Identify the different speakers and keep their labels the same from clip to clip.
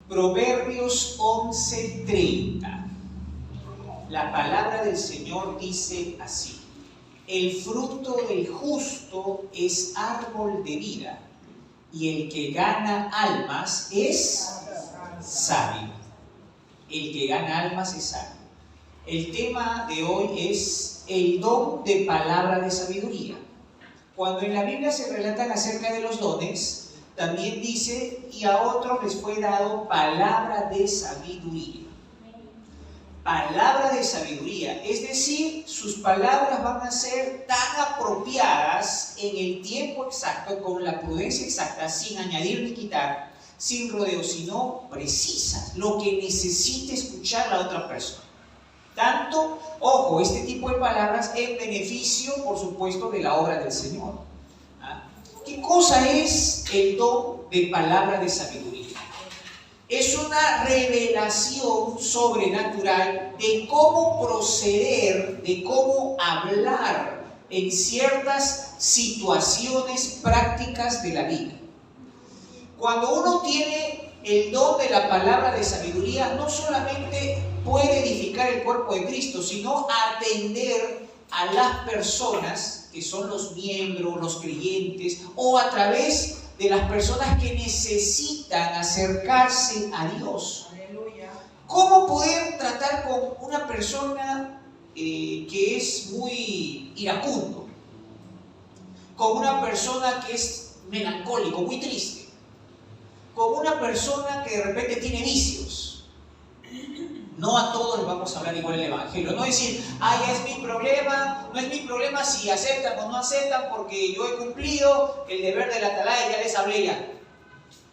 Speaker 1: Proverbios 11:30. La palabra del Señor dice así: el fruto del justo es árbol de vida, y el que gana almas es sabio. El que gana almas es sabio. El tema de hoy es el don de palabra de sabiduría. Cuando en la Biblia se relatan acerca de los dones, también dice: y a otros les fue dado palabra de sabiduría. Palabra de sabiduría, es decir, sus palabras van a ser tan apropiadas en el tiempo exacto, con la prudencia exacta, sin añadir ni quitar, sin rodeos, sino precisas, lo que necesita escuchar la otra persona. Tanto, ojo, este tipo de palabras en beneficio, por supuesto, de la obra del Señor. ¿Qué cosa es el don de palabra de sabiduría? Es una revelación sobrenatural de cómo proceder, de cómo hablar en ciertas situaciones prácticas de la vida. Cuando uno tiene el don de la palabra de sabiduría, no solamente puede edificar el cuerpo de Cristo, sino atender a las personas que son los miembros, los creyentes, o a través de las personas que necesitan acercarse a Dios. Aleluya. ¿Cómo poder tratar con una persona que es muy iracundo? Con una persona que es melancólico, muy triste. Con una persona que de repente tiene vicios. No a todos les vamos a hablar igual el Evangelio. No decir: ay, es mi problema, no es mi problema si aceptan o no aceptan, porque yo he cumplido el deber de la atalaya, ya les hablé ya.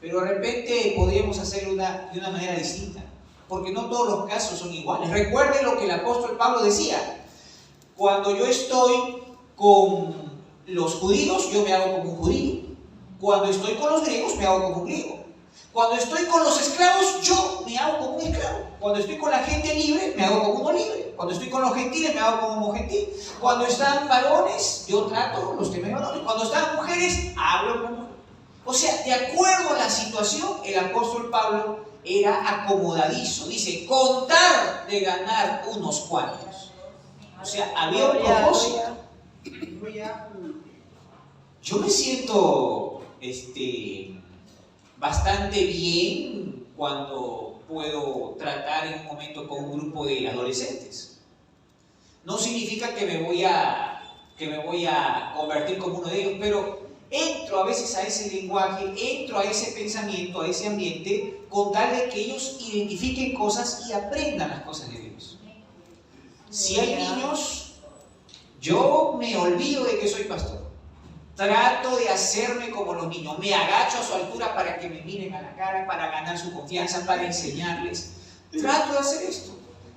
Speaker 1: Pero de repente podríamos hacerlo de una manera distinta, porque no todos los casos son iguales. Recuerden lo que el apóstol Pablo decía: cuando yo estoy con los judíos, yo me hago como un judío. Cuando estoy con los griegos, me hago como un griego. Cuando estoy con los esclavos, yo me hago como un esclavo. Cuando estoy con la gente libre, me hago como uno libre. Cuando estoy con los gentiles, me hago como un gentil. Cuando están varones, yo trato los temas de varones. Cuando están mujeres, hablo como mujer. O sea, de acuerdo a la situación, el apóstol Pablo era acomodadizo. Dice: contar de ganar unos cuantos. O sea, había un propósito. Yo me siento bastante bien cuando puedo tratar en un momento con un grupo de adolescentes. No significa que me voy a convertir como uno de ellos, pero entro a veces a ese lenguaje, entro a ese pensamiento, a ese ambiente, con tal de que ellos identifiquen cosas y aprendan las cosas de Dios. Si hay niños, yo me olvido de que soy pastor. Trato de hacerme como los niños, me agacho a su altura para que me miren a la cara, para ganar su confianza, para enseñarles. Trato de hacer esto.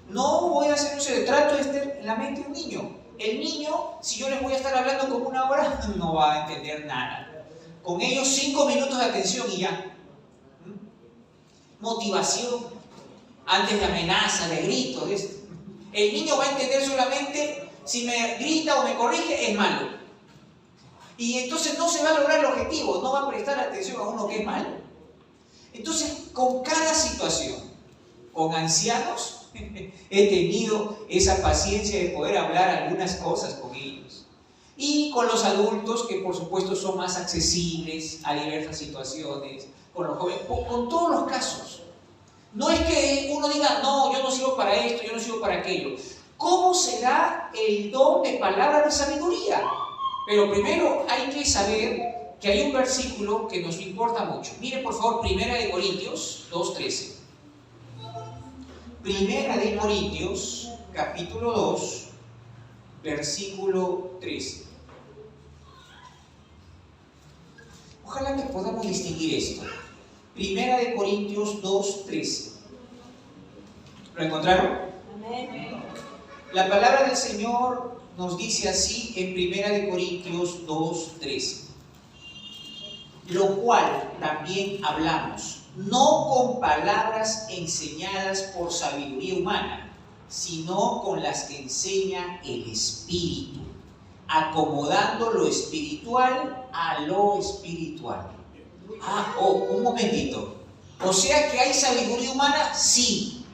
Speaker 1: No voy a hacer un trato de estar en la mente de un niño. El niño, si yo les voy a estar hablando como una hora, no va a entender nada. Con ellos 5 minutos de atención y ya. Motivación, antes de amenaza, de gritos. El niño va a entender solamente si me grita o me corrige, es malo. Y entonces no se va a lograr el objetivo, no va a prestar atención a uno que es malo. Entonces, con cada situación, con ancianos, he tenido esa paciencia de poder hablar algunas cosas con ellos. Y con los adultos, que por supuesto son más accesibles a diversas situaciones, con los jóvenes, con todos los casos. No es que uno diga: no, yo no sirvo para esto, yo no sirvo para aquello. ¿Cómo será el don de palabra de sabiduría? Pero primero hay que saber que hay un versículo que nos importa mucho. Miren por favor, 1 Corintios 2:13. 1 Corintios, capítulo 2, versículo 13. Ojalá que podamos distinguir esto. 1 Corintios 2:13. ¿Lo encontraron? Amén. La palabra del Señor nos dice así en 1 Corintios 2:13: lo cual también hablamos, no con palabras enseñadas por sabiduría humana, sino con las que enseña el Espíritu, acomodando lo espiritual a lo espiritual. Un momentito. O sea que hay sabiduría humana, sí.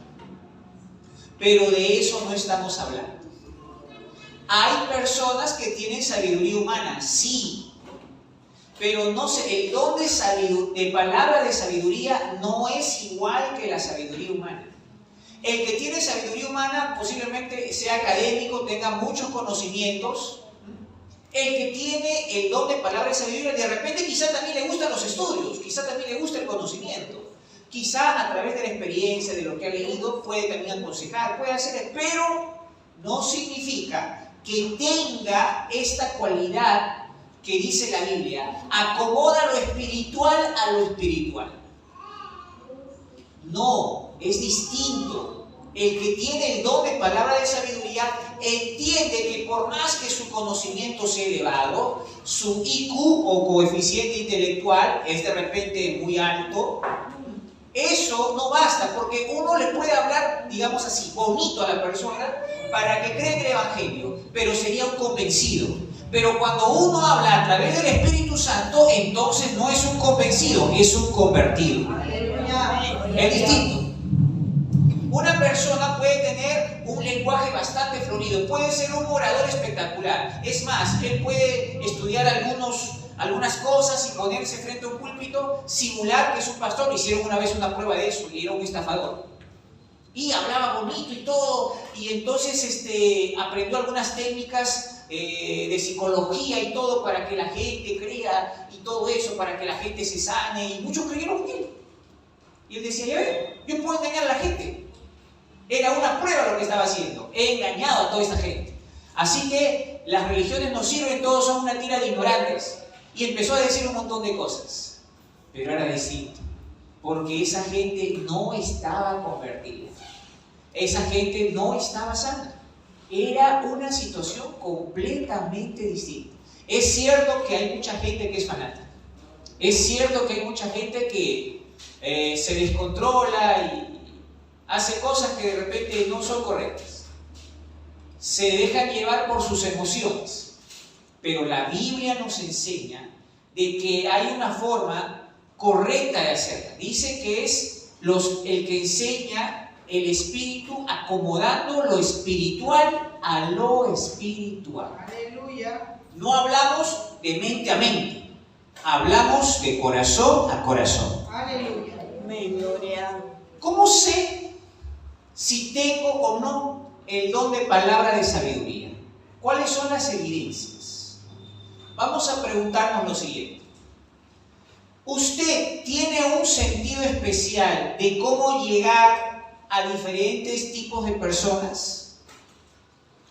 Speaker 1: Pero de eso no estamos hablando. Hay personas que tienen sabiduría humana, sí. Pero no sé, el don de palabra de sabiduría no es igual que la sabiduría humana. El que tiene sabiduría humana posiblemente sea académico, tenga muchos conocimientos. El que tiene el don de palabra de sabiduría, de repente quizá también le gustan los estudios, quizá también le gusta el conocimiento. Quizá a través de la experiencia, de lo que ha leído, puede también aconsejar, puede hacer, pero no significa que tenga esta cualidad que dice la Biblia, acomoda lo espiritual a lo espiritual. No, es distinto. El que tiene el don de palabra de sabiduría entiende que por más que su conocimiento sea elevado, su IQ o coeficiente intelectual es de repente muy alto, eso no basta, porque uno le puede hablar, digamos así, bonito a la persona para que crea en el Evangelio, pero sería un convencido. Pero cuando uno habla a través del Espíritu Santo, entonces no es un convencido, es un convertido. Es distinto. Una persona puede tener un lenguaje bastante florido, puede ser un orador espectacular. Es más, él puede estudiar algunas cosas y ponerse frente a un púlpito, simular que es un pastor. Hicieron una vez una prueba de eso y era un estafador. Y hablaba bonito y todo, y entonces aprendió algunas técnicas de psicología y todo para que la gente crea y todo eso, para que la gente se sane, y muchos creyeron en él. Y él decía, ya ven, yo puedo engañar a la gente. Era una prueba lo que estaba haciendo. He engañado a toda esta gente. Así que las religiones no sirven, todos son una tira de ignorantes. Y empezó a decir un montón de cosas. Pero era distinto. Porque esa gente no estaba convertida. Esa gente no estaba sana. Era una situación completamente distinta. Es cierto que hay mucha gente que es fanática. Es cierto que hay mucha gente que se descontrola y hace cosas que de repente no son correctas. Se dejan llevar por sus emociones. Pero la Biblia nos enseña de que hay una forma correcta de hacerla. Dice que es el que enseña el espíritu acomodando lo espiritual a lo espiritual.
Speaker 2: Aleluya.
Speaker 1: No hablamos de mente a mente. Hablamos de corazón a corazón.
Speaker 2: Aleluya. Gloria.
Speaker 1: ¿Cómo sé si tengo o no el don de palabra de sabiduría? ¿Cuáles son las evidencias? Vamos a preguntarnos lo siguiente. ¿Usted tiene un sentido especial de cómo llegar a diferentes tipos de personas?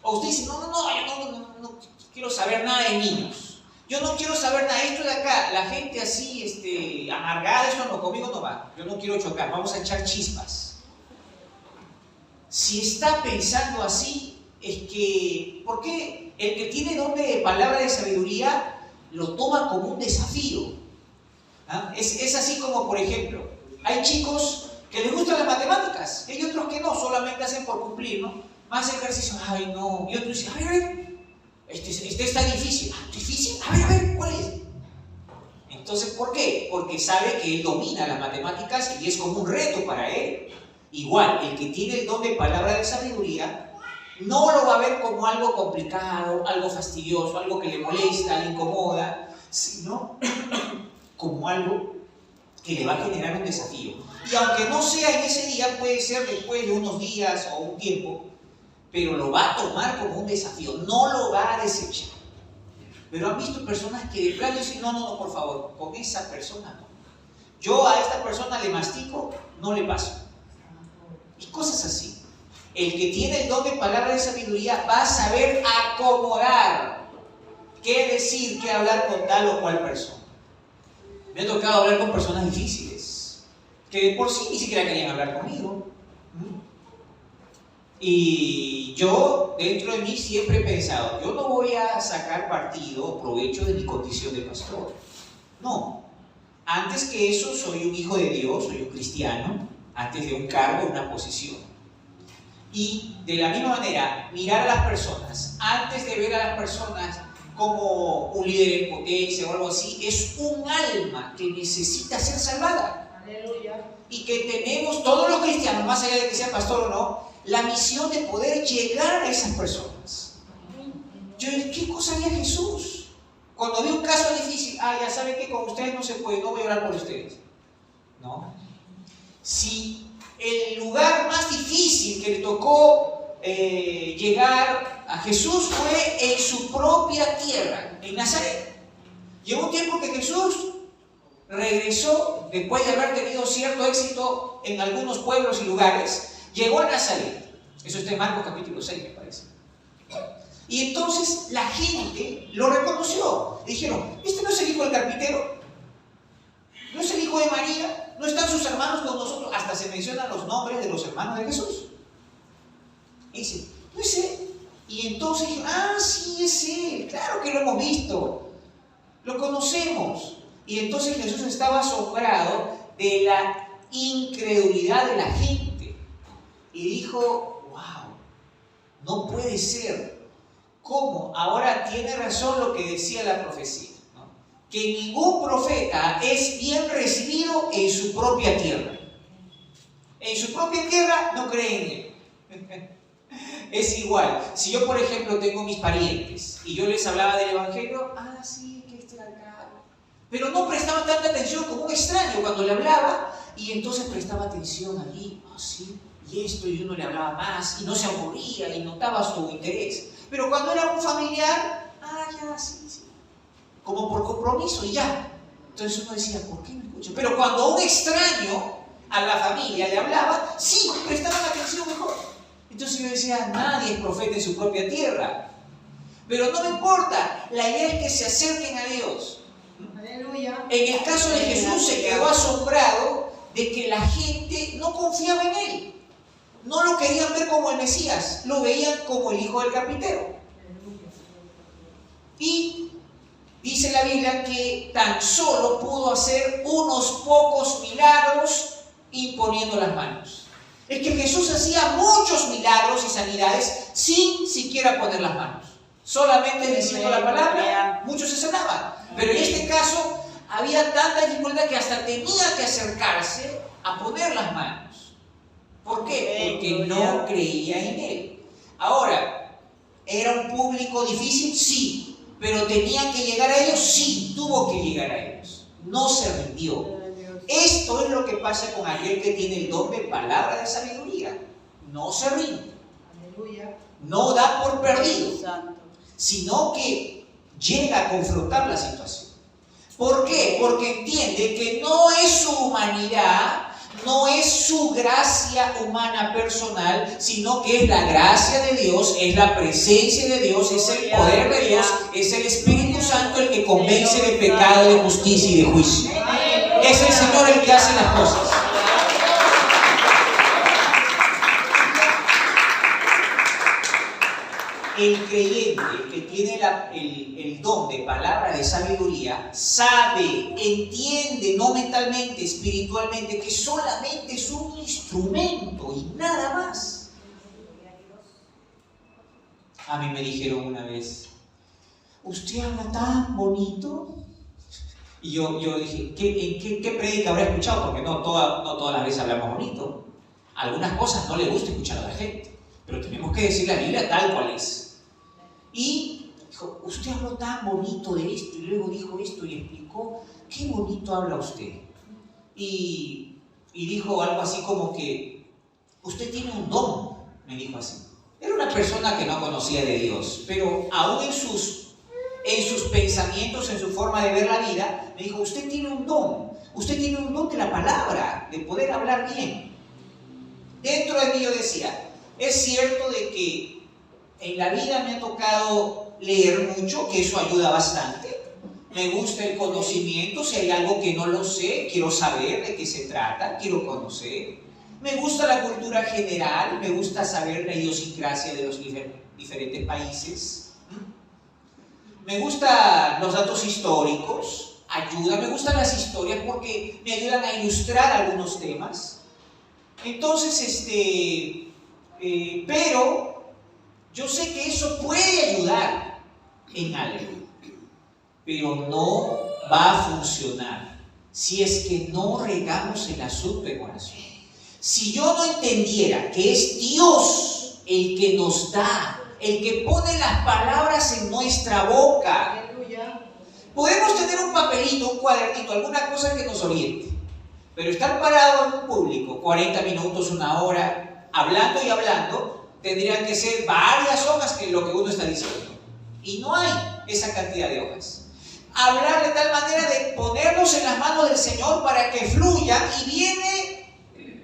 Speaker 1: ¿O usted dice, no, yo no quiero saber nada de niños? Yo no quiero saber nada, esto de acá, la gente así, amargada, eso no, conmigo no va. Yo no quiero chocar, vamos a echar chispas. Si está pensando así, es que, ¿por qué el que tiene don de palabra de sabiduría lo toma como un desafío? ¿Ah? Es así como, por ejemplo, hay chicos que les gustan las matemáticas, y hay otros que no, solamente hacen por cumplir, ¿no? Más ejercicio, ay no, y otros dicen, a ver, este está difícil. ¿Difícil? A ver, ¿cuál es? Entonces, ¿por qué? Porque sabe que él domina las matemáticas y es como un reto para él. Igual, el que tiene el don de palabra de sabiduría no lo va a ver como algo complicado, algo fastidioso, algo que le molesta, le incomoda, sino como algo que le va a generar un desafío. Y aunque no sea en ese día, puede ser después de unos días o un tiempo, pero lo va a tomar como un desafío, no lo va a desechar. Pero han visto personas que de plano dicen, no, por favor, con esa persona no. Yo a esta persona le mastico, no le paso. Y cosas así. El que tiene el don de palabra de sabiduría va a saber acomodar qué decir, qué hablar con tal o cual persona. Me ha tocado hablar con personas difíciles, que de por sí ni siquiera querían hablar conmigo. Y yo, dentro de mí, siempre he pensado, yo no voy a sacar partido o provecho de mi condición de pastor. No. Antes que eso, soy un hijo de Dios, soy un cristiano, antes de un cargo, una posición. Y de la misma manera, mirar a las personas, antes de ver a las personas como un líder en potencia o algo así, es un alma que necesita ser salvada.
Speaker 2: Aleluya.
Speaker 1: y que tenemos todos los cristianos, más allá de que sea pastor o no, la misión de poder llegar a esas personas. Yo dije, ¿qué cosa haría Jesús? Cuando ve un caso difícil, ya saben que con ustedes no se puede, no voy a orar por ustedes. ¿No? Si el lugar más difícil que le tocó llegar a Jesús fue en su propia tierra, en Nazaret. Llegó un tiempo que Jesús regresó, después de haber tenido cierto éxito en algunos pueblos y lugares, llegó a Nazaret. Eso está en Marcos capítulo 6, me parece. Y entonces la gente lo reconoció. Dijeron, ¿este no es el hijo del carpintero? ¿No es el hijo de María? ¿No están sus hermanos con nosotros? Hasta se mencionan los nombres de los hermanos de Jesús. Y dice, ¿no es él? Y entonces dijeron, sí es él, claro que lo hemos visto, lo conocemos. Y entonces Jesús estaba asombrado de la incredulidad de la gente. Y dijo, wow, no puede ser. ¿Cómo? Ahora tiene razón lo que decía la profecía, ¿no? Que ningún profeta es bien recibido en su propia tierra. En su propia tierra no creen en él. Es igual. Si yo, por ejemplo, tengo mis parientes y yo les hablaba del evangelio, sí, que este acá. Pero no prestaban tanta atención como un extraño cuando le hablaba, y entonces prestaba atención allí, sí, y esto, y uno le hablaba más, y no se aburría, y notaba su interés. Pero cuando era un familiar, sí, como por compromiso y ya. Entonces uno decía, ¿por qué me escucha? Pero cuando un extraño a la familia le hablaba, sí, prestaban atención mejor. Entonces yo decía, nadie es profeta en su propia tierra. Pero no me importa, la idea es que se acerquen a Dios.
Speaker 2: Aleluya.
Speaker 1: En el caso de Jesús se quedó asombrado de que la gente no confiaba en él. No lo querían ver como el Mesías, lo veían como el hijo del carpintero. Y dice la Biblia que tan solo pudo hacer unos pocos milagros imponiendo las manos. Es que Jesús hacía muchos milagros y sanidades sin siquiera poner las manos. Solamente diciendo la palabra, muchos se sanaban. Pero en este caso había tanta dificultad que hasta tenía que acercarse a poner las manos. ¿Por qué? Porque no creía en él. Ahora, ¿era un público difícil? Sí. ¿Pero tenía que llegar a ellos? Sí, tuvo que llegar a ellos. No se rindió. Esto es lo que pasa con aquel que tiene el don de palabra de sabiduría. No se rinde. No da por perdido, sino que llega a confrontar la situación. ¿Por qué? Porque entiende que no es su humanidad, no es su gracia humana personal, sino que es la gracia de Dios, es la presencia de Dios, es el poder de Dios, es el Espíritu Santo el que convence de pecado, de justicia y de juicio. Es el Señor el que hace las cosas. El creyente que tiene el don de palabra de sabiduría sabe, entiende, no mentalmente, espiritualmente, que solamente es un instrumento y nada más. A mí me dijeron una vez, ¿usted habla tan bonito? Y yo dije, ¿qué prédica habrá escuchado? Porque no todas las veces hablamos bonito. Algunas cosas no le gusta escuchar a la gente, pero tenemos que decir la Biblia tal cual es. Y dijo, usted habló tan bonito de esto, y luego dijo esto y explicó, qué bonito habla usted. Y dijo algo así como que, usted tiene un don, me dijo así. Era una persona que no conocía de Dios, pero aún en sus pensamientos, en su forma de ver la vida, me dijo, usted tiene un don de la palabra, de poder hablar bien. Dentro de mí yo decía, es cierto de que en la vida me ha tocado leer mucho, que eso ayuda bastante. Me gusta el conocimiento, si hay algo que no lo sé, quiero saber de qué se trata, quiero conocer. Me gusta la cultura general, me gusta saber la idiosincrasia de los diferentes países. Me gustan los datos históricos, me gustan las historias porque me ayudan a ilustrar algunos temas. Entonces, pero yo sé que eso puede ayudar en algo, pero no va a funcionar. si es que no regamos el asunto en oración. Si yo no entendiera que es Dios el que nos da, el que pone las palabras en nuestra boca, podemos tener un papelito, un cuadernito, alguna cosa que nos oriente, pero estar parado en un público 40 minutos, una hora, hablando y hablando, tendrían que ser varias hojas que lo que uno está diciendo, y no hay esa cantidad de hojas. Hablar de tal manera de ponernos en las manos del Señor para que fluya, y viene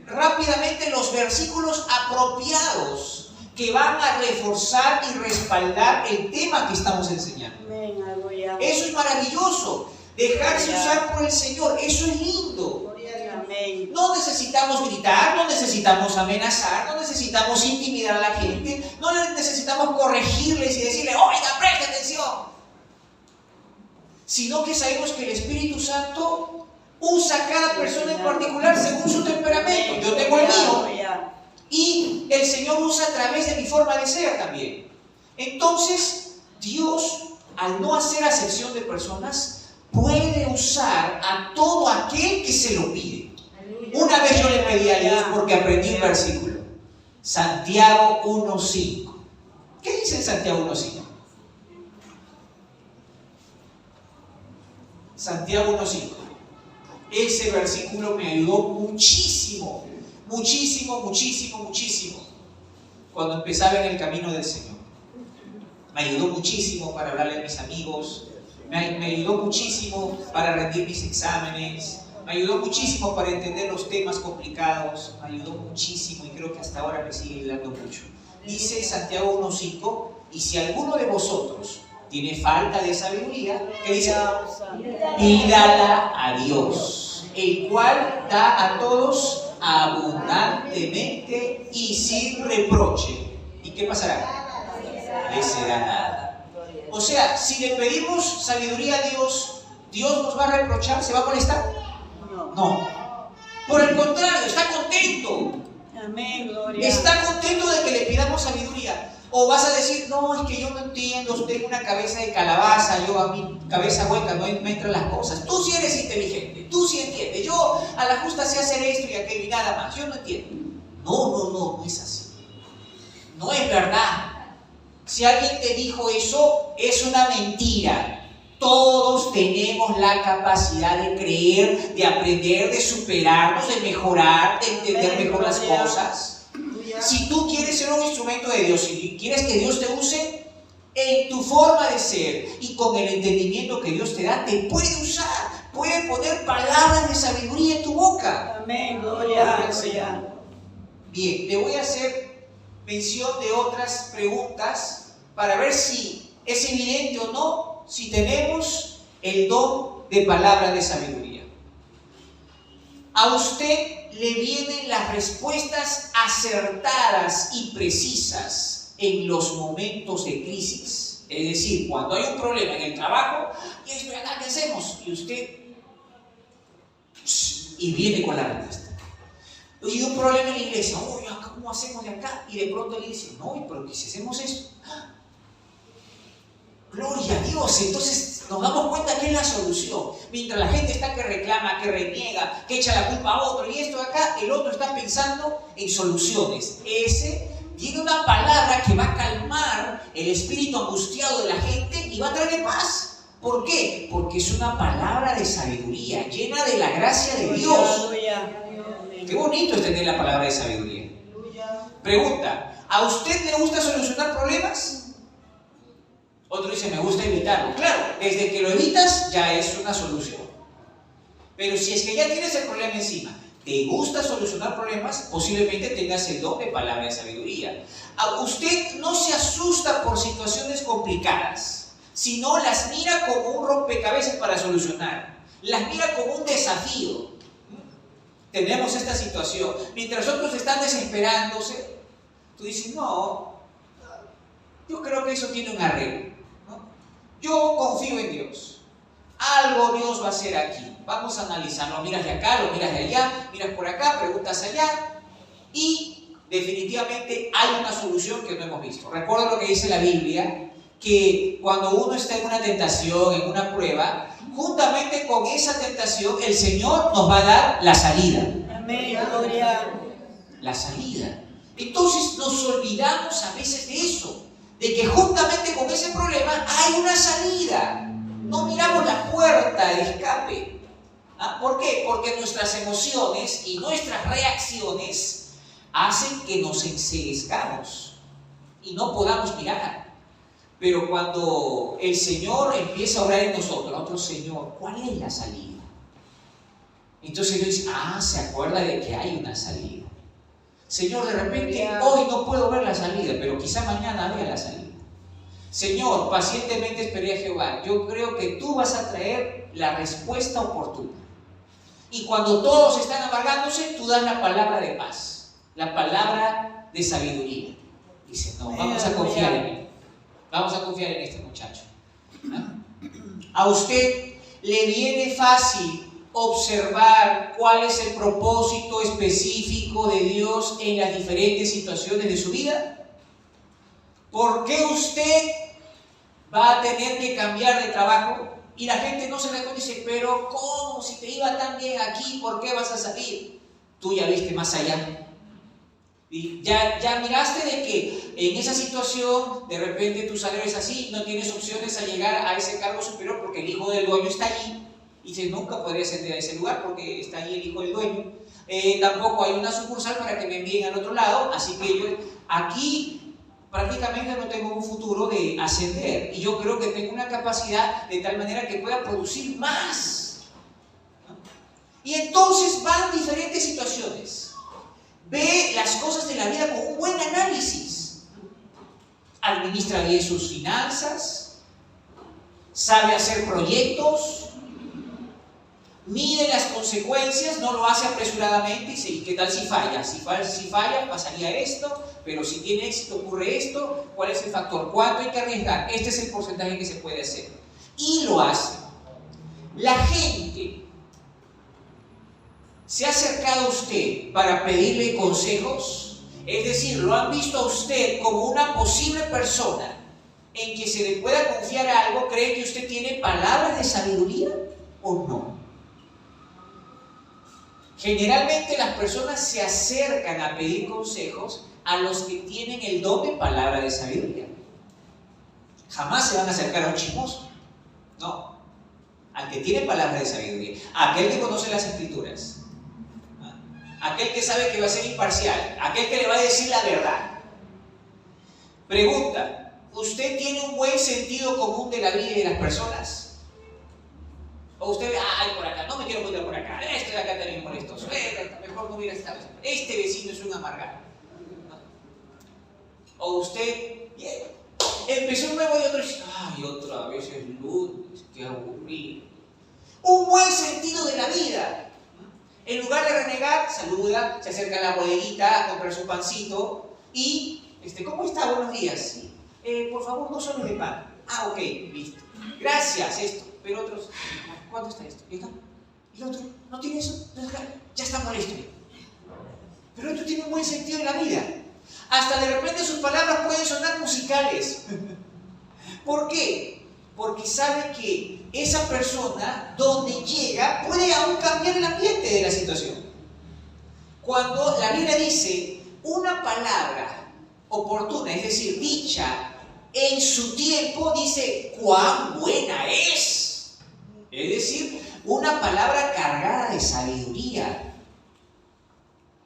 Speaker 1: rápidamente los versículos apropiados que van a reforzar y respaldar el tema que estamos enseñando. Eso es maravilloso, dejarse usar por el Señor, eso es lindo. No necesitamos gritar, no necesitamos amenazar, no necesitamos intimidar a la gente, no necesitamos corregirles y decirle, oiga, preste atención. Sino que sabemos que el Espíritu Santo usa a cada persona en particular según su temperamento. Yo tengo el mío y el Señor usa a través de mi forma de ser también. Entonces, Dios, al no hacer acepción de personas, puede usar a todo aquel que se lo pide. Una vez yo le pedí a Dios porque aprendí un versículo, Santiago 1:5. ¿Qué dice en Santiago 1:5? Santiago 1:5. Ese versículo me ayudó muchísimo, muchísimo, muchísimo, muchísimo cuando empezaba en el camino del Señor. Me ayudó muchísimo para hablarle a mis amigos, me ayudó muchísimo para rendir mis exámenes, me ayudó muchísimo para entender los temas complicados, me ayudó muchísimo y creo que hasta ahora me sigue ayudando mucho. Dice Santiago 1:5, y si alguno de vosotros tiene falta de sabiduría, ¿qué dice? Pídala a Dios, el cual da a todos abundantemente y sin reproche. ¿Y qué pasará? Le será dada. O sea, si le pedimos sabiduría a Dios, ¿Dios nos va a reprochar? ¿Se va a molestar? No. Por el contrario, está contento.
Speaker 2: Amén, gloria.
Speaker 1: Está contento de que le pidamos sabiduría. O vas a decir, no, es que yo no entiendo, tengo una cabeza de calabaza, yo a mi cabeza hueca no me entran las cosas. Tú sí eres inteligente, tú sí entiendes. Yo a la justa sé hacer esto y aquello y nada más. Yo no entiendo. No es así. No es verdad. Si alguien te dijo eso, es una mentira. Todos tenemos la capacidad de creer, de aprender, de superarnos, de mejorar, de entender mejor las cosas. Si tú quieres ser un instrumento de Dios, si quieres que Dios te use en tu forma de ser y con el entendimiento que Dios te da, te puede usar, puede poner palabras de sabiduría en tu boca.
Speaker 2: Amén, gloria al Señor.
Speaker 1: Bien, le voy a hacer mención de otras preguntas para ver si es evidente o no si tenemos el don de palabra de sabiduría. A usted le vienen las respuestas acertadas y precisas en los momentos de crisis. Es decir, cuando hay un problema en el trabajo, y esto y acá, ¿qué hacemos? Y usted y viene con la respuesta. Y un problema en la iglesia, ¿cómo hacemos de acá? Y de pronto le dice, no, pero ¿qué si hacemos esto? Gloria a Dios. Entonces nos damos cuenta que es la solución. Mientras la gente está que reclama, que reniega, que echa la culpa a otro y esto de acá, el otro está pensando en soluciones. Ese tiene una palabra que va a calmar el espíritu angustiado de la gente y va a traerle paz. ¿Por qué? Porque es una palabra de sabiduría, llena de la gracia de Dios. Qué bonito es tener la palabra de sabiduría. Pregunta, ¿a usted le gusta solucionar problemas? Otro dice, me gusta evitarlo. Claro, desde que lo evitas ya es una solución. Pero si es que ya tienes el problema encima, te gusta solucionar problemas, posiblemente tengas el don de palabra de sabiduría. Usted no se asusta por situaciones complicadas, sino las mira como un rompecabezas para solucionar. Las mira como un desafío. Tenemos esta situación. Mientras otros están desesperándose, tú dices, no, yo creo que eso tiene un arreglo. Yo confío en Dios. Algo Dios va a hacer aquí. Vamos a analizarlo. Miras de acá, lo miras de allá, miras por acá, preguntas allá. Y definitivamente hay una solución que no hemos visto. Recuerda lo que dice la Biblia, que cuando uno está en una tentación, en una prueba, juntamente con esa tentación, el Señor nos va a dar la salida.
Speaker 2: Amén, gloria.
Speaker 1: La salida. Entonces nos olvidamos a veces de eso, de que juntamente con ese problema hay una salida. No miramos la puerta de escape. ¿Por qué? Porque nuestras emociones y nuestras reacciones hacen que nos enceguezcamos y no podamos mirar. Pero cuando el Señor empieza a orar en nosotros, Señor, ¿cuál es la salida? Entonces Dios dice, se acuerda de que hay una salida. Señor, de repente hoy no puedo ver la salida, pero quizá mañana vea la salida. Señor, pacientemente esperé a Jehová. Yo creo que tú vas a traer la respuesta oportuna. Y cuando todos están amargándose, tú das la palabra de paz, la palabra de sabiduría. Dice, no, vamos a confiar en él. Vamos a confiar en este muchacho. A usted le viene fácil observar cuál es el propósito específico de Dios en las diferentes situaciones de su vida. ¿Por qué usted va a tener que cambiar de trabajo? Y la gente no se da cuenta y dice, pero ¿cómo? Si te iba tan bien aquí, ¿por qué vas a salir? Tú ya viste más allá. Y ya miraste de que en esa situación de repente tu salario es así, no tienes opciones a llegar a ese cargo superior porque el hijo del dueño está allí. Y dices, nunca podría ascender a ese lugar porque está ahí el hijo del dueño. Tampoco hay una sucursal para que me envíen al otro lado, así que yo aquí prácticamente no tengo un futuro de ascender. Y yo creo que tengo una capacidad de tal manera que pueda producir más. ¿No? Y entonces van diferentes situaciones. Ve las cosas de la vida con un buen análisis. Administra bien sus finanzas, sabe hacer proyectos, mide las consecuencias, no lo hace apresuradamente y dice, ¿y qué tal si falla? Si falla, pasaría esto, pero si tiene éxito ocurre esto. ¿Cuál es el factor? ¿Cuánto hay que arriesgar? Este es el porcentaje que se puede hacer. Y lo hace. La gente se ha acercado a usted para pedirle consejos, es decir, lo han visto a usted como una posible persona en que se le pueda confiar algo. ¿Cree que usted tiene palabras de sabiduría o no? Generalmente las personas se acercan a pedir consejos a los que tienen el don de palabra de sabiduría. Jamás se van a acercar a un chismoso. No. Al que tiene palabra de sabiduría. A aquel que conoce las escrituras. Aquel que sabe que va a ser imparcial. Aquel que le va a decir la verdad. Pregunta: ¿usted tiene un buen sentido común de la vida y de las personas? O usted ve, por acá, no me quiero juntar por acá, este de acá también molestoso, mejor no hubiera estado, este vecino es un amargado. O usted, empezó un nuevo y otro dice, otra vez es lunes, qué aburrido. Un buen sentido de la vida. En lugar de renegar, saluda, se acerca a la bodeguita a comprar su pancito y, ¿cómo está? Buenos días. Sí. Por favor, 2 soles de pan. Ok, listo. Gracias, esto. Pero otros, ¿cuánto está esto? ¿Y el otro? ¿No tiene eso? Ya está molesto. Pero otro tiene un buen sentido en la vida. Hasta de repente sus palabras pueden sonar musicales. ¿Por qué? Porque sabe que esa persona, donde llega, puede aún cambiar el ambiente de la situación. Cuando la Biblia dice una palabra oportuna, es decir, dicha en su tiempo, dice cuán buena es. Es decir, una palabra cargada de sabiduría.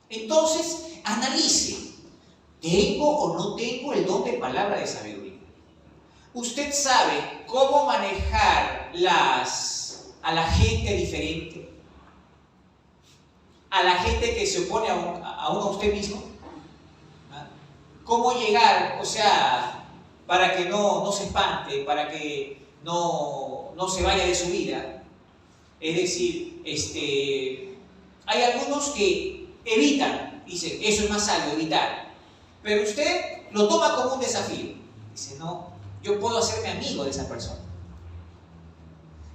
Speaker 1: Entonces, analice, ¿tengo o no tengo el don de palabra de sabiduría? Usted sabe cómo manejar a la gente diferente, a la gente que se opone a usted mismo. ¿Cómo llegar, para que no se espante, para que no se vaya de su vida? Es decir, hay algunos que evitan, dicen, eso es más sabio, evitar. Pero usted lo toma como un desafío. Dice, no, yo puedo hacerme amigo de esa persona.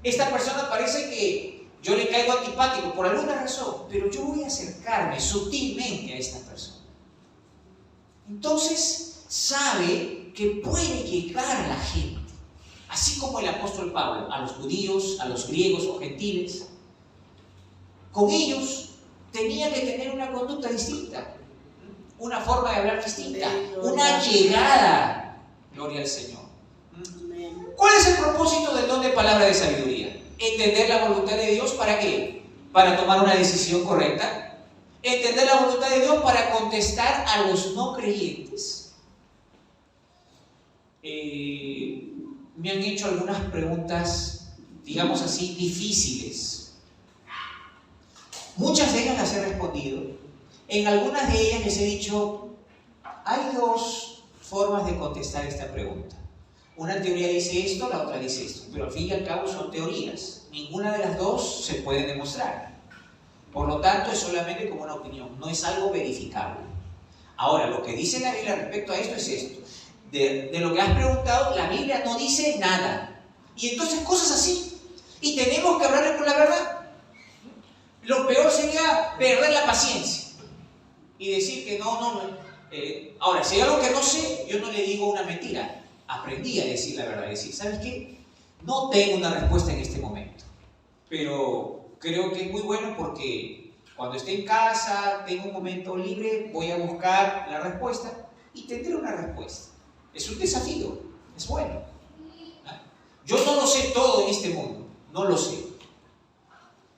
Speaker 1: Esta persona parece que yo le caigo antipático por alguna razón, pero yo voy a acercarme sutilmente a esta persona. Entonces, sabe que puede llegar a la gente, así como el apóstol Pablo, a los judíos, a los griegos o gentiles, con ellos tenía que tener una conducta distinta, una forma de hablar distinta, una llegada, gloria al Señor. ¿Cuál es el propósito del don de palabra de sabiduría? Entender la voluntad de Dios, ¿para qué? Para tomar una decisión correcta. Entender la voluntad de Dios para contestar a los no creyentes. Me han hecho algunas preguntas, digamos así, difíciles. Muchas de ellas las he respondido. En algunas de ellas les he dicho, hay dos formas de contestar esta pregunta. Una teoría dice esto, la otra dice esto, pero al fin y al cabo son teorías. Ninguna de las dos se puede demostrar. Por lo tanto, es solamente como una opinión, no es algo verificable. Ahora, lo que dice la Biblia respecto a esto es esto. De lo que has preguntado, la Biblia no dice nada. Y entonces cosas así. Y tenemos que hablarle con la verdad. Lo peor sería perder la paciencia y decir que no. Ahora, si hay algo que no sé, yo no le digo una mentira. Aprendí a decir la verdad. Decir, ¿sabes qué? No tengo una respuesta en este momento. Pero creo que es muy bueno porque cuando esté en casa, tengo un momento libre, voy a buscar la respuesta y tendré una respuesta. Es un desafío, es bueno. Yo no lo sé todo en este mundo, no lo sé.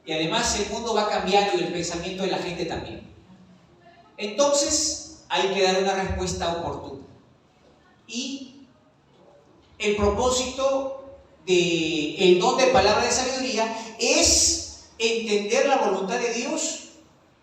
Speaker 1: Y además el mundo va cambiando y el pensamiento de la gente también. Entonces hay que dar una respuesta oportuna. Y el propósito del don de palabra de sabiduría es entender la voluntad de Dios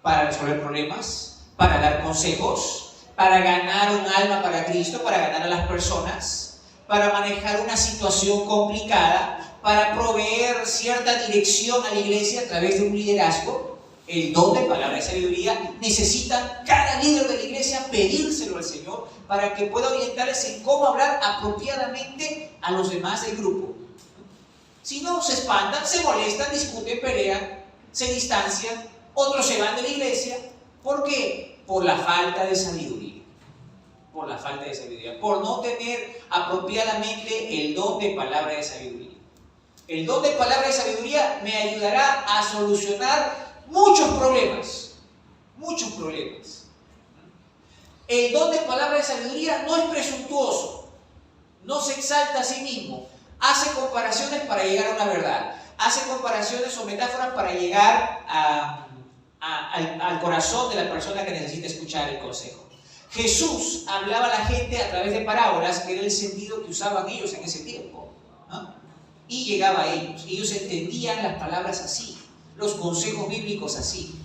Speaker 1: para resolver problemas, para dar consejos, para ganar un alma para Cristo, para ganar a las personas, para manejar una situación complicada, para proveer cierta dirección a la iglesia a través de un liderazgo. El don de palabra de sabiduría necesita cada líder de la iglesia pedírselo al Señor para que pueda orientarles en cómo hablar apropiadamente a los demás del grupo. Si no, se espantan, se molestan, discuten, pelean, se distancian, otros se van de la iglesia. ¿Por qué? Por la falta de sabiduría. Por la falta de sabiduría. Por no tener apropiadamente el don de palabra de sabiduría. El don de palabra de sabiduría me ayudará a solucionar muchos problemas. Muchos problemas. El don de palabra de sabiduría no es presuntuoso. No se exalta a sí mismo. Hace comparaciones para llegar a una verdad. Hace comparaciones o metáforas para llegar al corazón de la persona que necesita escuchar el consejo. Jesús hablaba a la gente a través de parábolas, que era el sentido que usaban ellos en ese tiempo, ¿no? Y llegaba a ellos. Ellos entendían las palabras así, los consejos bíblicos así.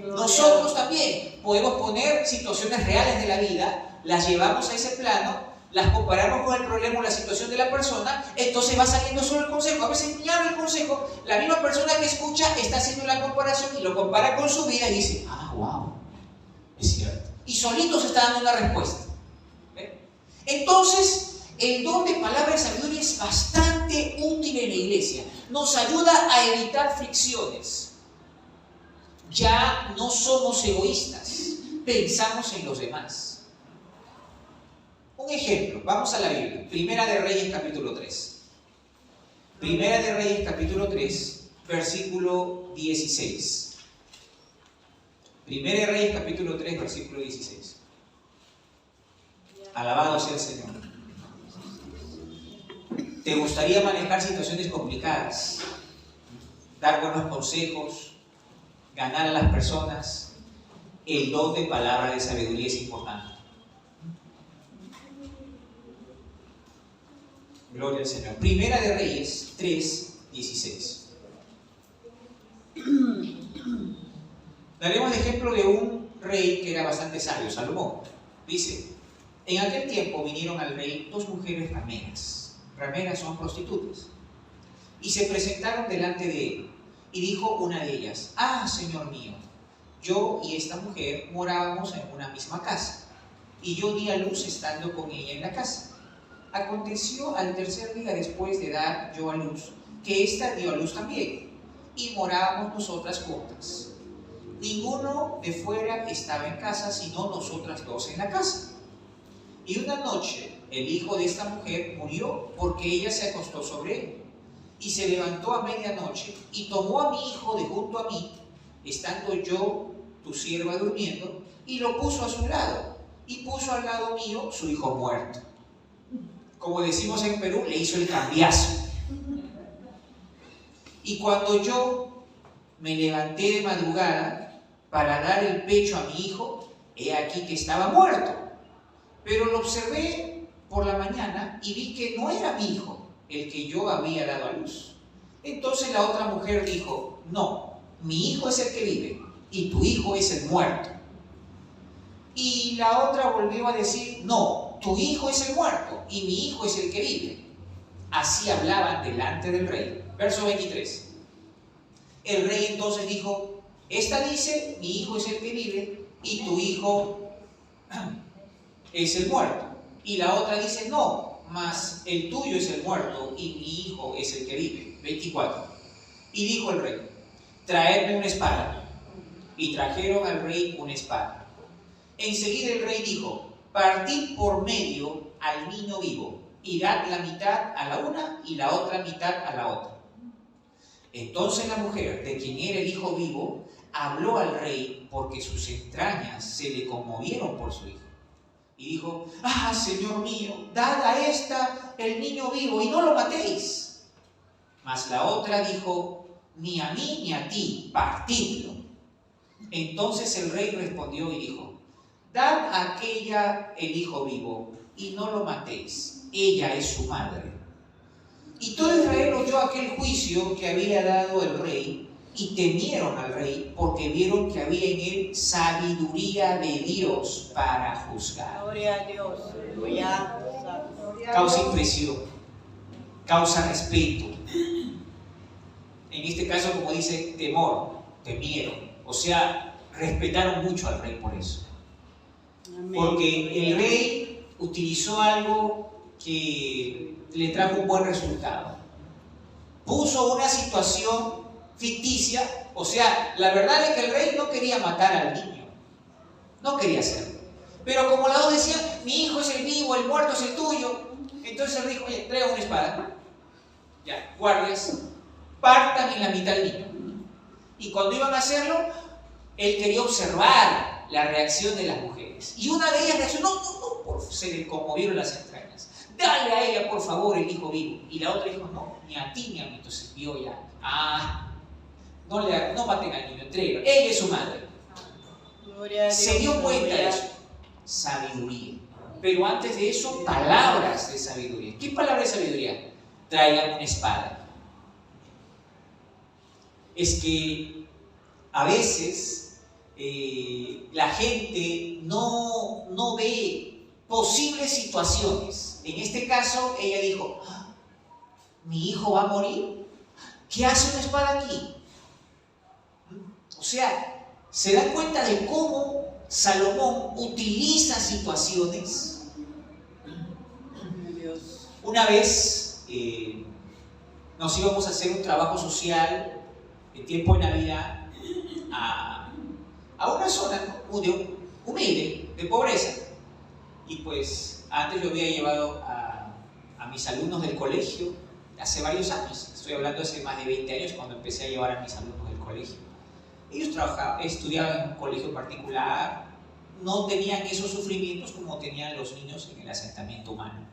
Speaker 1: Nosotros también podemos poner situaciones reales de la vida, las llevamos a ese plano, las comparamos con el problema o la situación de la persona, entonces va saliendo solo el consejo. A veces ni habla el consejo, la misma persona que escucha está haciendo la comparación y lo compara con su vida y dice, wow, es cierto. Y solito se está dando una respuesta. Entonces, el don de palabra de sabiduría es bastante útil en la iglesia. Nos ayuda a evitar fricciones. Ya no somos egoístas, pensamos en los demás. Un ejemplo, vamos a la Biblia, Primera de Reyes capítulo 3. Primera de Reyes capítulo 3, versículo 16. Primera de Reyes capítulo 3, versículo 16. Alabado sea el Señor. ¿Te gustaría manejar situaciones complicadas? Dar buenos consejos, ganar a las personas. El don de palabra de sabiduría es importante. Gloria al Señor. Primera de Reyes 3, 16. Daremos el ejemplo de un rey que era bastante sabio, Salomón. Dice, en aquel tiempo vinieron al rey dos mujeres rameras. Rameras son prostitutas. Y se presentaron delante de él. Y dijo una de ellas, Señor mío, yo y esta mujer morábamos en una misma casa. Y yo di a luz estando con ella en la casa. Aconteció al tercer día después de dar yo a luz, que ésta dio a luz también, y morábamos nosotras juntas. Ninguno de fuera estaba en casa, sino nosotras dos en la casa. Y una noche el hijo de esta mujer murió porque ella se acostó sobre él. Y se levantó a medianoche y tomó a mi hijo de junto a mí, estando yo, tu sierva, durmiendo, y lo puso a su lado. Y puso al lado mío su hijo muerto. Como decimos en Perú, le hizo el cambiazo. Y cuando yo me levanté de madrugada para dar el pecho a mi hijo, he aquí que estaba muerto. Pero lo observé por la mañana y vi que no era mi hijo el que yo había dado a luz. Entonces la otra mujer dijo: no, mi hijo es el que vive y tu hijo es el muerto. Y la otra volvió a decir: no, tu hijo es el muerto y mi hijo es el que vive. Así hablaban delante del rey. Verso 23. El rey entonces dijo: esta dice, mi hijo es el que vive y tu hijo es el muerto. Y la otra dice: no, mas el tuyo es el muerto y mi hijo es el que vive. 24. Y dijo el rey: traedme una espada. Y trajeron al rey una espada. Enseguida el rey dijo: partid por medio al niño vivo y dad la mitad a la una y la otra mitad a la otra. Entonces la mujer, de quien era el hijo vivo, habló al rey porque sus entrañas se le conmovieron por su hijo. Y dijo: ah, señor mío, dad a esta el niño vivo y no lo matéis. Mas la otra dijo: ni a mí ni a ti, partidlo. Entonces el rey respondió y dijo: dad a aquella el hijo vivo y no lo matéis, ella es su madre. Y todo Israel oyó aquel juicio que había dado el rey y temieron al rey porque vieron que había en él sabiduría de Dios para juzgar.
Speaker 2: Gloria a Dios. Gloria.
Speaker 1: Causa impresión, causa respeto. En este caso, como dice, temor, temieron. O sea, respetaron mucho al rey por eso.
Speaker 2: Amén.
Speaker 1: Porque el rey utilizó algo que le trajo un buen resultado. Puso una situación ficticia, o sea, la verdad es que el rey no quería matar al niño, no quería hacerlo. Pero como los dos decían: mi hijo es el vivo, el muerto es el tuyo, entonces el rey dijo: oye, traiga una espada, ya, guardias, partan en la mitad del niño. Y cuando iban a hacerlo, él quería observar la reacción de las mujeres. Y una de ellas reaccionó: se le conmovieron las entrañas. Dale a ella, por favor, el hijo vivo. Y la otra dijo: no, ni a ti ni a mí. Entonces vio ya: no maten al niño, entréguelo. Ella es su madre.
Speaker 2: Gloria a Dios.
Speaker 1: Se dio cuenta
Speaker 2: Gloria.
Speaker 1: de eso. Sabiduría. Pero antes de eso, palabras de sabiduría. ¿Qué palabra de sabiduría? Traigan una espada. Es que a veces la gente no ve posibles situaciones. En este caso, ella dijo: ¿mi hijo va a morir? ¿Qué hace una espada aquí? O sea, ¿se dan cuenta de cómo Salomón utiliza situaciones?
Speaker 2: Dios.
Speaker 1: Una vez nos íbamos a hacer un trabajo social en tiempo de Navidad a una zona, ¿no?, humilde, de pobreza. Y pues antes yo había llevado a mis alumnos del colegio hace varios años. Estoy hablando de hace más de 20 años cuando empecé a llevar a mis alumnos del colegio. Ellos estudiaban en un colegio particular, no tenían esos sufrimientos como tenían los niños en el asentamiento humano.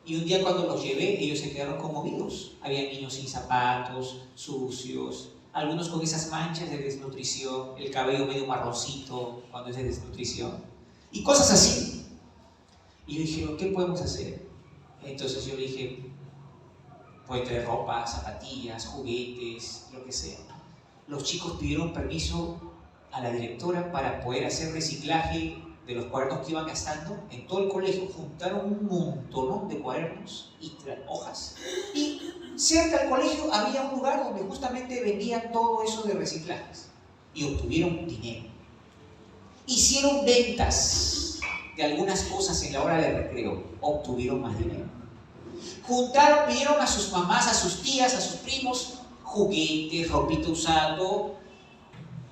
Speaker 1: Y un día cuando los llevé, ellos se quedaron conmovidos. Había niños sin zapatos, sucios, algunos con esas manchas de desnutrición, el cabello medio marroncito cuando es de desnutrición, y cosas así. Y yo dije: ¿qué podemos hacer? Entonces yo le dije: puede traer ropa, zapatillas, juguetes, lo que sea. Los chicos pidieron permiso a la directora para poder hacer reciclaje de los cuadernos que iban gastando. En todo el colegio juntaron un montón de cuadernos y hojas. Y cerca del colegio había un lugar donde justamente vendían todo eso de reciclajes. Y obtuvieron dinero. Hicieron ventas de algunas cosas en la hora de recreo. Obtuvieron más dinero. Juntaron, pidieron a sus mamás, a sus tías, a sus primos, juguetes, ropita usado,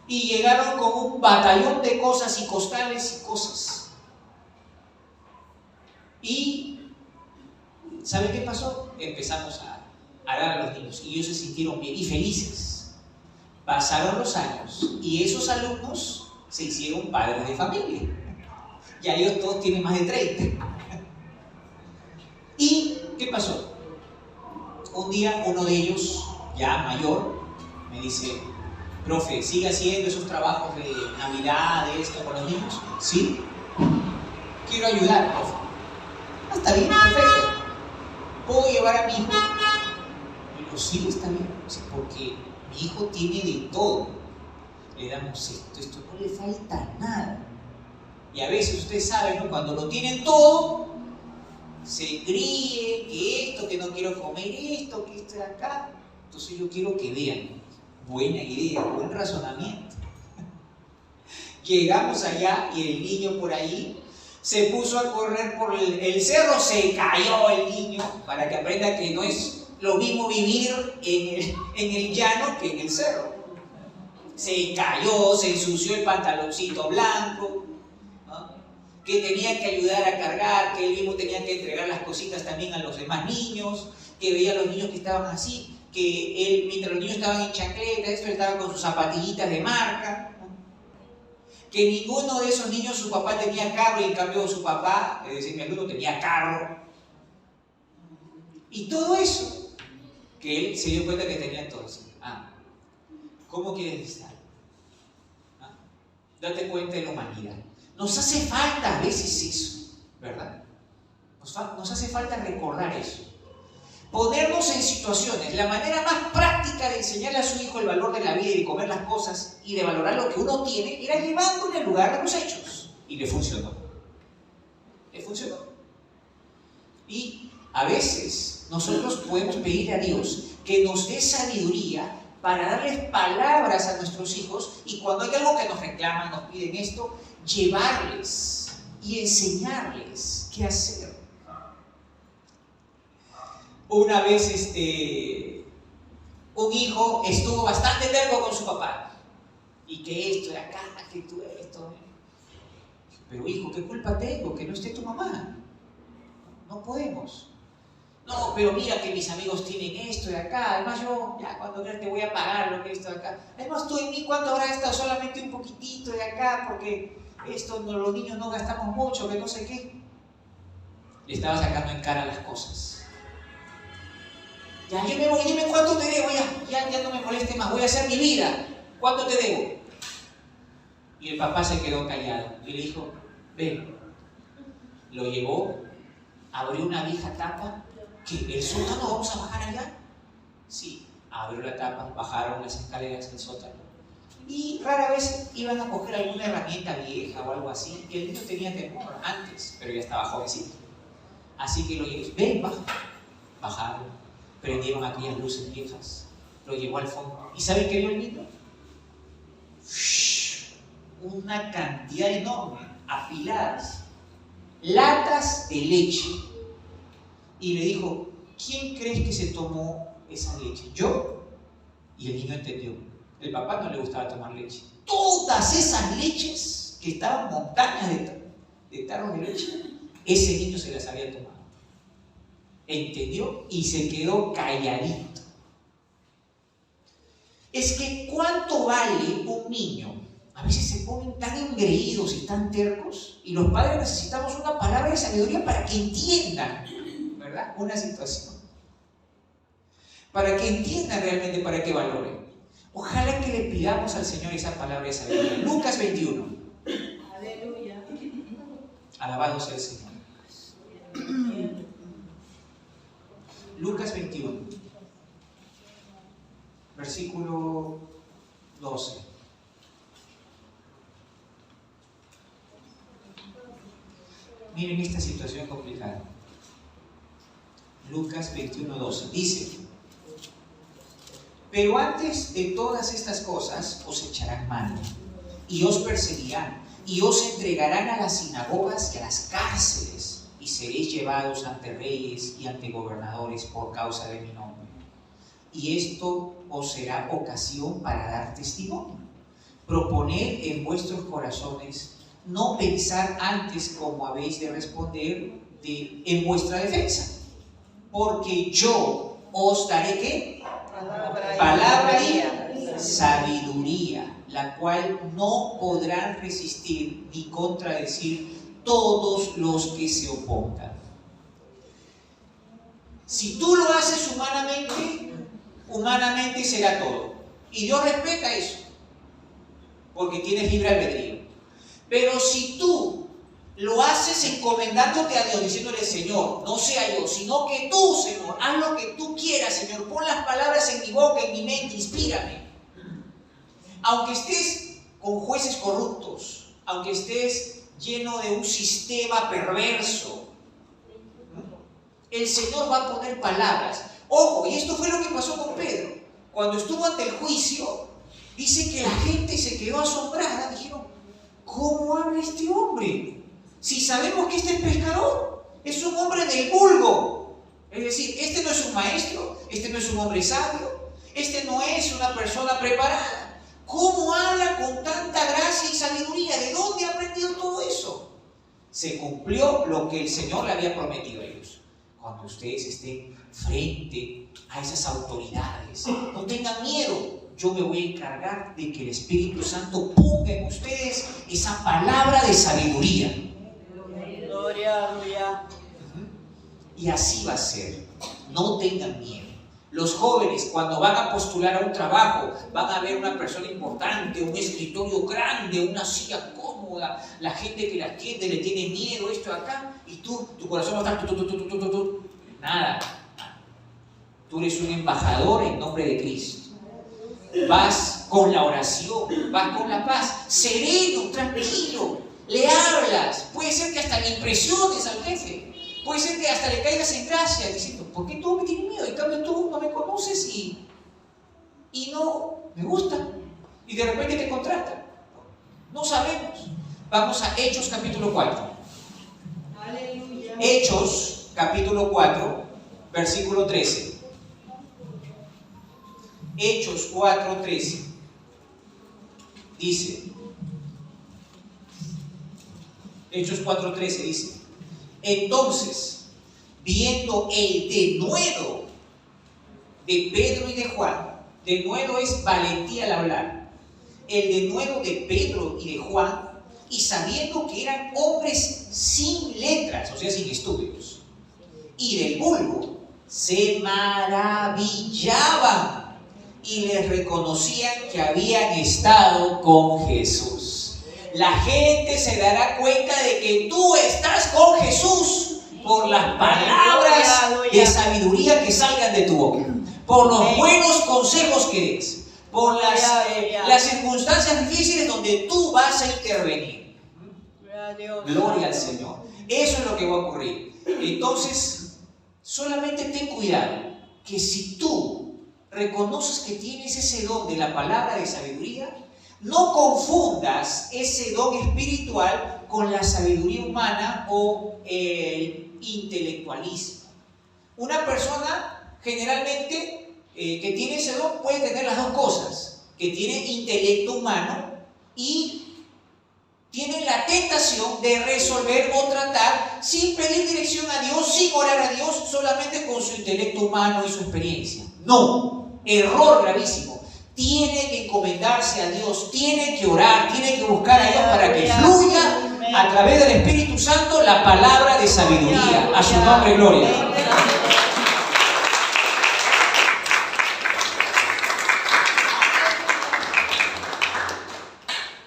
Speaker 1: y llegaron con un batallón de cosas y costales y cosas. ¿Saben qué pasó? Empezamos a dar a los niños y ellos se sintieron bien y felices. Pasaron los años y esos alumnos se hicieron padres de familia. Ya ellos todos tienen más de 30. ¿Y qué pasó? Un día uno de ellos, ya mayor, me dice: profe, ¿sigue haciendo esos trabajos de Navidad, de esto con los niños? Sí. Quiero ayudar, profe. Ah, está bien, perfecto. ¿Puedo llevar a mi hijo? Pero sí, está bien, porque mi hijo tiene de todo. Le damos esto no le falta nada. Y a veces ustedes saben, ¿no? Cuando lo tienen todo, se ríe, que no quiero comer esto, que esto de acá. Entonces yo quiero que vean, buena idea, buen razonamiento. Llegamos allá y el niño por ahí se puso a correr por el cerro, se cayó el niño, para que aprenda que no es lo mismo vivir en el llano que en el cerro. Se cayó, se ensució el pantaloncito blanco, ¿no? Que tenía que ayudar a cargar, que él mismo tenía que entregar las cositas también a los demás niños, que veía a los niños que estaban así, que él, mientras los niños estaban en chancletas, él estaba con sus zapatillitas de marca, ¿no? Que ninguno de esos niños, su papá tenía carro y en cambio su papá, es decir, mi alumno tenía carro. Y todo eso, que él se dio cuenta que tenía todo eso. ¿Cómo quieres estar? Date cuenta de la humanidad. Nos hace falta a veces eso, ¿verdad? Nos hace falta recordar eso. Ponernos en situaciones. La manera más práctica de enseñarle a su hijo el valor de la vida y de comer las cosas y de valorar lo que uno tiene era llevándole al lugar de los hechos. Y le funcionó. Le funcionó. Y a veces nosotros podemos pedir a Dios que nos dé sabiduría para darles palabras a nuestros hijos, y cuando hay algo que nos reclaman, nos piden esto, llevarles y enseñarles qué hacer. Una vez un hijo estuvo bastante terco con su papá, y que esto de acá, que tú esto. Pero hijo, ¿qué culpa tengo que no esté tu mamá? No podemos. No, pero mira que mis amigos tienen esto de acá. Además yo, ya cuando veas te voy a pagar lo que es esto de acá. Además tú en mí, ¿cuánto habrá estado? Solamente un poquitito de acá, porque esto los niños no gastamos mucho, que no sé qué. Le estaba sacando en cara las cosas. Ya, yo me voy, dime cuánto te debo, ya no me moleste más, voy a hacer mi vida. ¿Cuánto te debo? Y el papá se quedó callado y le dijo: ven. Lo llevó, abrió una vieja tapa. ¿Qué? ¿El sótano vamos a bajar allá? Sí, abrió la tapa, bajaron las escaleras del sótano. Y rara vez iban a coger alguna herramienta vieja o algo así, y el niño tenía temor antes, pero ya estaba jovencito. Así que lo llevó, ven, baja. Bajaron, prendieron aquellas luces viejas, lo llevó al fondo. ¿Y saben qué vio el niño? Una cantidad enorme, apiladas, latas de leche. Y le dijo: ¿quién crees que se tomó esa leche? ¿Yo? Y el niño entendió. El papá no le gustaba tomar leche. Todas esas leches, que estaban montañas de tarros de leche, ese niño se las había tomado. Entendió y se quedó calladito. Es que ¿cuánto vale un niño? A veces se ponen tan engreídos y tan tercos, y los padres necesitamos una palabra de sabiduría para que entiendan, ¿verdad?, una situación, para que entiendan realmente, para que valoren. Ojalá que le pidamos al Señor esa palabra de sabiduría. Lucas 21.
Speaker 2: Aleluya.
Speaker 1: Alabado sea el Señor. Lucas 21, versículo 12. Miren esta situación complicada. Lucas 21, 12. Dice: pero antes de todas estas cosas os echarán mano, y os perseguirán, y os entregarán a las sinagogas y a las cárceles, y seréis llevados ante reyes y ante gobernadores por causa de mi nombre. Y esto os será ocasión para dar testimonio. Proponed en vuestros corazones no pensar antes cómo habéis de responder en vuestra defensa, porque yo os daré ¿qué? Palabra y sabiduría, la cual no podrán resistir ni contradecir todos los que se opongan. Si tú lo haces humanamente será todo. Y Dios respeta eso, porque tienes libre albedrío. Pero si tú lo haces encomendándote a Dios, diciéndole: Señor, no sea yo, sino que tú, Señor, haz lo que tú quieras, Señor, pon las palabras en mi boca, en mi mente, inspírame. Aunque estés con jueces corruptos, aunque estés lleno de un sistema perverso, el Señor va a poner palabras. Ojo, y esto fue lo que pasó con Pedro. Cuando estuvo ante el juicio, dice que la gente se quedó asombrada. Dijeron: ¿cómo habla este hombre? Si sabemos que este es pescador, es un hombre del vulgo. Es decir, este no es un maestro, este no es un hombre sabio, este no es una persona preparada. ¿Cómo habla con tanta gracia y sabiduría? ¿De dónde ha aprendido todo eso? Se cumplió lo que el Señor le había prometido a ellos. Cuando ustedes estén frente a esas autoridades, no tengan miedo. Yo me voy a encargar de que el Espíritu Santo ponga en ustedes esa palabra de sabiduría.
Speaker 2: Gloria.
Speaker 1: Y así va a ser. No tengan miedo. Los jóvenes, cuando van a postular a un trabajo, van a ver una persona importante, un escritorio grande, una silla cómoda, la gente que la atiende le tiene miedo, esto acá, y tu corazón va a estar nada. Tú eres un embajador en nombre de Cristo. Vas con la oración, vas con la paz, sereno, tranquilo, le hablas. Puede ser que hasta le impresiones al jefe, puede ser que hasta le caigas en gracia diciendo: ¿por qué tú me tienes miedo? En cambio tú no me conoces y no me gusta, y de repente te contratan. No sabemos. Vamos a Hechos capítulo 4.
Speaker 2: Aleluya.
Speaker 1: Hechos capítulo 4, versículo 13. Hechos 4:13 dice, Hechos 4:13 dice: entonces, viendo el denuedo de Pedro y de Juan, denuedo es valentía al hablar, el denuedo de Pedro y de Juan, y sabiendo que eran hombres sin letras, o sea, sin estudios, y del vulgo, se maravillaban y les reconocían que habían estado con Jesús. La gente se dará cuenta de que tú estás con Jesús por las palabras de sabiduría que salgan de tu boca, por los buenos consejos que des, por las circunstancias difíciles donde tú vas a intervenir. Gloria al Señor. Eso es lo que va a ocurrir. Entonces, solamente ten cuidado que si tú reconoces que tienes ese don de la palabra de sabiduría, no confundas ese don espiritual con la sabiduría humana o el intelectualismo. Una persona generalmente que tiene ese don puede tener las dos cosas, que tiene intelecto humano y tiene la tentación de resolver o tratar sin pedir dirección a Dios, sin orar a Dios, solamente con su intelecto humano y su experiencia. No, error gravísimo. Tiene que encomendarse a Dios, tiene que orar, tiene que buscar a Dios para que fluya a través del Espíritu Santo la palabra de sabiduría. A su nombre, gloria.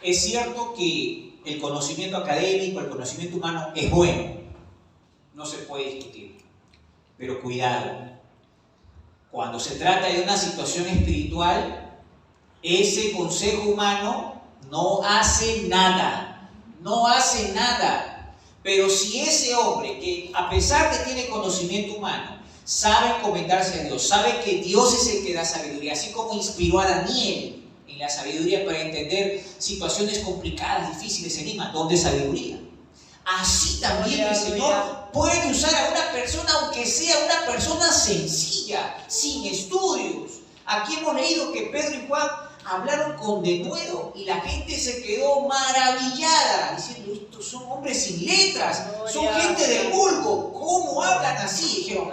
Speaker 1: Es cierto que el conocimiento académico, el conocimiento humano es bueno, no se puede discutir, pero cuidado, cuando se trata de una situación espiritual, ese consejo humano no hace nada, pero si ese hombre que a pesar de que tiene conocimiento humano, sabe encomendarse a Dios, sabe que Dios es el que da sabiduría, así como inspiró a Daniel en la sabiduría para entender situaciones complicadas, difíciles, enigmas, don de sabiduría. Así también el Señor puede usar a una persona, aunque sea una persona sencilla, sin estudios. Aquí hemos leído que Pedro y Juan hablaron con denuedo y la gente se quedó maravillada, diciendo: estos son hombres sin letras, son
Speaker 2: Gloria.
Speaker 1: gente del vulgo. ¿Cómo hablan así? Dijeron,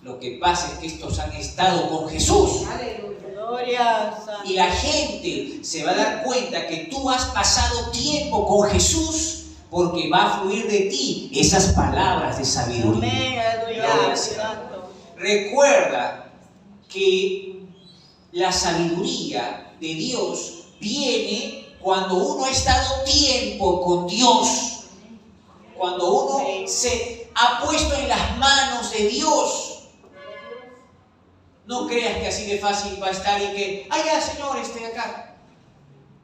Speaker 1: lo que pasa es que estos han estado con Jesús.
Speaker 2: Aleluya.
Speaker 3: Gloria.
Speaker 1: Y la gente se va a dar cuenta que tú has pasado tiempo con Jesús, porque va a fluir de ti esas palabras de sabiduría.
Speaker 3: Amén.
Speaker 1: Gloria
Speaker 3: Aleluya.
Speaker 1: al Señor.
Speaker 3: Santo.
Speaker 1: Recuerda que la sabiduría de Dios viene cuando uno ha estado tiempo con Dios, cuando uno se ha puesto en las manos de Dios. No creas que así de fácil va a estar y que, ya Señor, esté acá.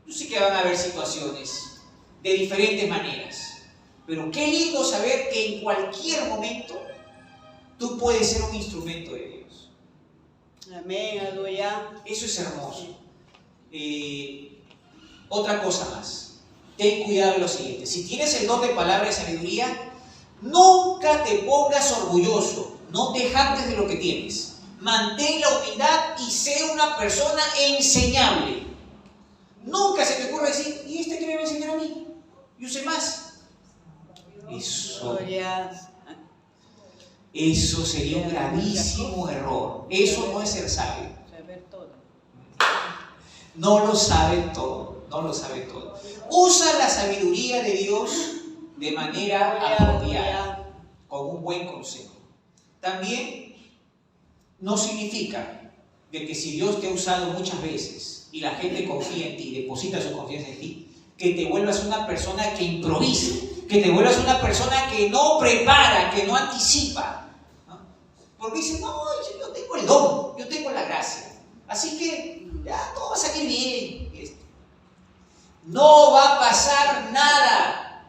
Speaker 1: Yo sé que van a haber situaciones de diferentes maneras, pero qué lindo saber que en cualquier momento tú puedes ser un instrumento de Dios.
Speaker 3: Amén. Aleluya.
Speaker 1: Eso es hermoso. Otra cosa más. Ten cuidado de lo siguiente. Si tienes el don de palabra de sabiduría, nunca te pongas orgulloso. No te jactes de lo que tienes. Mantén la humildad y sé una persona enseñable. Nunca se te ocurre decir, ¿y este qué me va a enseñar a mí? Yo sé más.
Speaker 3: Gloria.
Speaker 1: Eso sería un gravísimo error. Eso no es ser sabio.
Speaker 3: Saber todo.
Speaker 1: No lo sabe todo. No lo sabe todo. Usa la sabiduría de Dios de manera apropiada, con un buen consejo. También no significa de que si Dios te ha usado muchas veces y la gente confía en ti, deposita su confianza en ti, que te vuelvas una persona que improvise, que te vuelvas una persona que no prepara, que no anticipa, ¿no? Porque dices, no, yo tengo el don, yo tengo la gracia, así que ya todo va a salir bien. No va a pasar nada.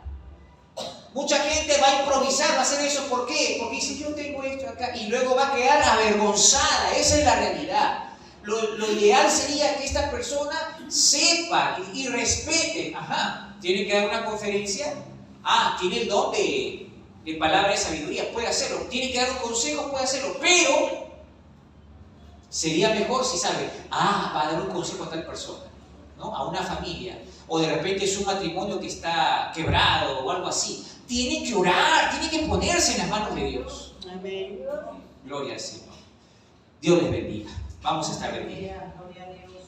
Speaker 1: Mucha gente va a improvisar, va a hacer eso. ¿Por qué? Porque dice, yo tengo esto acá, y luego va a quedar avergonzada. Esa es la realidad. Lo ideal sería que esta persona sepa y respete. Tiene que dar una conferencia. Tiene el don de palabra de sabiduría, puede hacerlo. Tiene que dar un consejo, puede hacerlo. Pero sería mejor si sabe, va a dar un consejo a tal persona, ¿no? A una familia. O de repente es un matrimonio que está quebrado o algo así. Tiene que orar, tiene que ponerse en las manos de Dios.
Speaker 3: Amén.
Speaker 1: Gloria al Señor. Dios les bendiga. Vamos a estar benditos.
Speaker 2: Gloria a Dios.